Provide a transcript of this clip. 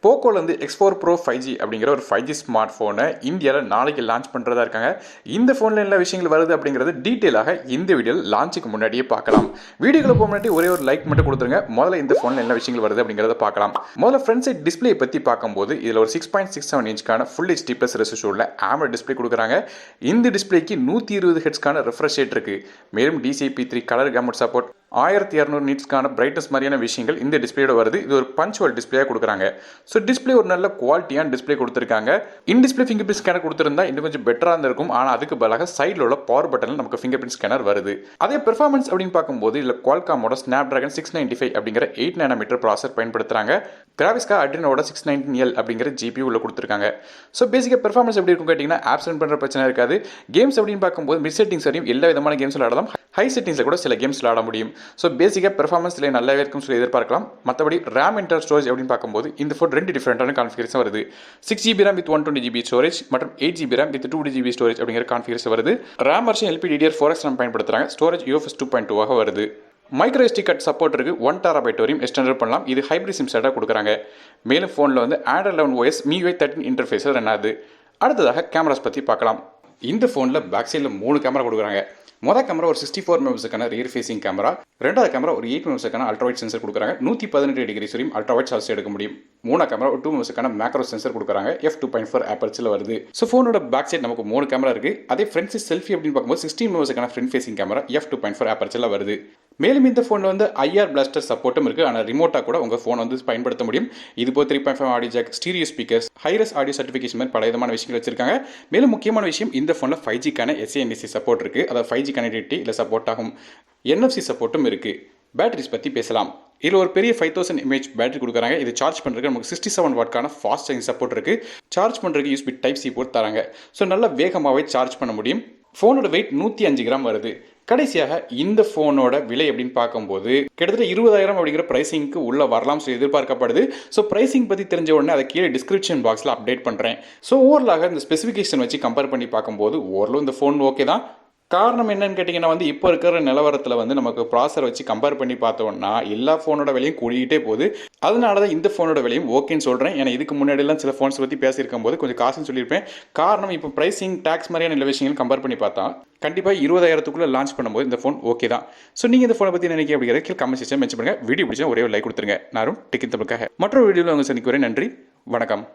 Poco X4 Pro 5G அப்படிங்கிற ஒரு 5G smart ஃபோனை இந்தியாவில் நாளைக்கு லான்ச் பண்ணுறதா இருக்காங்க. இந்த ஃபோனில் என்ன விஷயங்கள் வருது அப்படிங்கிறது டீட்டெயிலாக இந்த வீடியோவில் லான்ச்சுக்கு முன்னாடியே பார்க்கலாம். வீடியோக்குள்ள போக முன்னாடி ஒரே ஒரு லைக் மட்டும் கொடுத்துருங்க. முதல்ல இந்த ஃபோனில் என்ன விஷயங்கள் வருது அப்படிங்கிறத பார்க்கலாம். முதல்ல ஃப்ரண்ட் சைட் டிஸ்பிளே பற்றி பார்க்கும்போது இதில் ஒரு 6.67 இன்ச்க்கான ஃபுல் HD ப்ளஸ் ரெசல்யூஷனில் AMOLED டிஸ்பிளே கொடுக்குறாங்க. இந்த டிஸ்பிளேக்கு 120 ஹெர்ட்ஸ்க்கான ரெஃப்ரெஷ் ரேட் இருக்குது. மேலும் DCI-P3 கலர் கேமட் சப்போர்ட் 1200 நிட்ஸ்க்கான பிரைட்னஸ் மாதிரியான விஷயங்கள் இந்த டிஸ்பிளேயோட வருது. இது ஒரு பஞ்சுவல் டிஸ்பிளேயாக கொடுக்குறாங்க. ஸோ டிஸ்பிளே ஒரு நல்ல குவாலிட்டியான டிஸ்பிளே கொடுத்துருக்காங்க. In display finger print scanner கொடுத்துருந்தா இன்னும் கொஞ்சம் பெட்டராக இருந்திருக்கும். ஆனால் அதுக்கு பதிலாக சைடில் உள்ள பவர் பட்டனில் நமக்கு ஃபிங்கர் பிரிண்ட் ஸ்கேனர் வருது. அதே பெர்ஃபார்மன்ஸ் அப்படின்னு பார்க்கும்போது இதில் குவால்காமோட Snapdragon 695 அப்படிங்கிற 8 nm ப்ராசர் பயன்படுத்துறாங்க. கிராஃபிக்ஸ்க்காக அட்ரினோட 619L அப்படிங்கிற GPU உள்ள கொடுத்துருக்காங்க. ஸோ பேசிக்காக பெர்ஃபார்மன்ஸ் எப்படி இருக்கும் கேட்டிங்கன்னா ஆப்சன்ட் பண்ணுற பிரச்சனை இருக்காது. கேம்ஸ் அப்படின்னு பார்க்கும்போது மிட் செட்டிங்ஸ் வரையும் எல்லா விதமான கேம்ஸ் விளையாடலாம். ஹை செட்டிங்ஸில் கூட சில கேம்ஸ் விளையாட முடியும். ஸோ பேசிக்காக பெர்ஃபார்மன்ஸ் இதில் நல்லாவே இருக்கும்னு சொல்லி எதிர்பார்க்கலாம். மற்றபடி ரேம் இன்டர் ஸ்டோரேஜ் அப்படின்னு பார்க்கும்போது இந்த ஃபோன் ரெண்டு டிஃப்ரெண்டான கான்ஃபிகரேஷன் வருது. 6GB RAM with 120GB storage மற்றும் 8GB RAM with 2GB storage அப்படிங்கிற கான்ஃபிகரேஷன் வருது. ரேம் வருஷன் LPDDR4X RAM பயன்படுத்துறாங்க. ஸ்டோரேஜ் UFS 2.2 வருது. மைக்ரோ SD கார்டு சப்போர்ட் இருக்கு. 1 TB வரையும் எக்ஸ்டெண்டர் பண்ணலாம். இது ஹைப்ரிட் சிம் செட்டாக கொடுக்குறாங்க. மேலும் ஃபோனில் Android 11 OS MIUI 13 இன்டர்ஃபேஸில் ரன் ஆகுது. அடுத்ததாக கேமராஸ் பற்றி பார்க்கலாம். இந்த ஃபோனில் பேக் சைடில் 3 கேமரா கொடுக்குறாங்க. மொதல் கேமரா ஒரு 64 மெகாபிக்சலுக்கான ரியர் ஃபேசிங் கேமரா. ரெண்டாவது கேமரா ஒரு 8 மெகாபிக்சலுக்கான அல்ட்ராவைட் சென்சர் கொடுக்குறாங்க. 118 டிகிரிஸ் வரையும் அல்ட்ராவைட் சார்ஜ் எடுக்க முடியும். மூணாவது கேமரா ஒரு 2 மெகாபிக்சலுக்கான மேக்ரோ சென்சர் கொடுக்குறாங்க. f2.4 ஆப்பர்ச்சரில் வருது. ஸோ ஃபோனோட பேக் சைட் நமக்கு 3 கேமரா இருக்குது. அதே ஃப்ரண்ட் சைட் செல்ஃபி அப்படின்னு பார்க்கும்போது 16 மெகாபிக்சலுக்கான ஃப்ரண்ட் ஃபேசிங் கேமரா f2.4 ஆப்பர்ச்சரில் வருது. மேலும் இந்த ஃபோனில் IR பிளாஸ்டர் சப்போர்ட்டும் இருக்குது. ஆனால் ரிமோட்டாக கூட உங்கள் ஃபோன் பயன்படுத்த முடியும். இது போல் 3.5 audio jack, stereo speakers, hi res audio certification மாதிரி பல விதமான விஷயங்கள் வச்சிருக்காங்க. மேலும் முக்கியமான விஷயம் இந்த ஃபோனில் 5Gக்கான SA/NC சப்போர்ட் இருக்குது. அதாவது 5G கனெக்டிவிட்டி இல்லை சப்போர்ட் ஆகும். NFC சப்போர்ட்டும் இருக்குது. பேட்டரிஸ் பற்றி பேசலாம். இதில் ஒரு பெரிய 5000 mAh பேட்டரி கொடுக்குறாங்க. இது சார்ஜ் பண்ணுறதுக்கு நமக்கு 67 வாட்க்கான ஃபாஸ்ட் சார்ஜிங் சப்போர்ட் இருக்குது. சார்ஜ் பண்ணுறதுக்கு USB Type-C போர்ட் தராங்க. ஸோ நல்லா வேகமாகவே சார்ஜ் பண்ண முடியும். ஃபோனோட வெயிட் 105 கிராம் வருது. கடைசியாக இந்த ஃபோனோட விலை அப்படின்னு பார்க்கும்போது கிட்டத்தட்ட 20,000 அப்படிங்கிற ப்ரைஸிங்க்கு உள்ள வரலாம் சொல்லி எதிர்பார்க்கப்படுது. ஸோ ப்ரைஸிங் பற்றி தெரிஞ்ச உடனே அதை கீழே டிஸ்கிரிப்ஷன் பாக்ஸில் அப்டேட் பண்ணுறேன். ஸோ ஓவரலாக இந்த ஸ்பெசிஃபிகேஷன் வச்சு கம்பேர் பண்ணி பார்க்கும்போது ஓரளவு இந்த ஃபோன் ஓகே தான். காரணம் என்னன்னு கேட்டிங்கன்னா இப்போ இருக்கிற நிலவரத்தில் நமக்கு ப்ராசர் வச்சு கம்பேர் பண்ணி பார்த்தோம்னா எல்லா ஃபோனோட விலையும் கூடிக்கிட்டே போகுது. அதனால தான் இந்த ஃபோனோட விலையும் ஓகேன்னு சொல்கிறேன். ஏன்னா இதுக்கு முன்னாடிலாம் சில ஃபோன்ஸ் பற்றி பேசியிருக்கும் போது கொஞ்சம் காசுன்னு சொல்லியிருப்பேன். காரணம் இப்போ ப்ரைஸிங் டேக்ஸ் மாதிரியான நல்ல விஷயங்கள் கம்பேர் பண்ணி பார்த்தா கண்டிப்பாக 20,000க்குள்ளே லான்ச் பண்ணும்போது இந்த ஃபோன் ஓகே தான். ஸோ நீங்கள் இந்த ஃபோனை பற்றி நினைக்க அப்படிங்கிறத கீழே கமெண்ட் செக்ஷன் மென்ஷன் பண்ணுங்கள். வீடியோ பிடிச்சா ஒரே ஒரு லைக் கொடுத்துருங்க. நானும் டிக்கெட் தமிழுக்காக மற்றொரு வீடியோவில் உங்கள் சந்திக்கிறேன். நன்றி, வணக்கம்.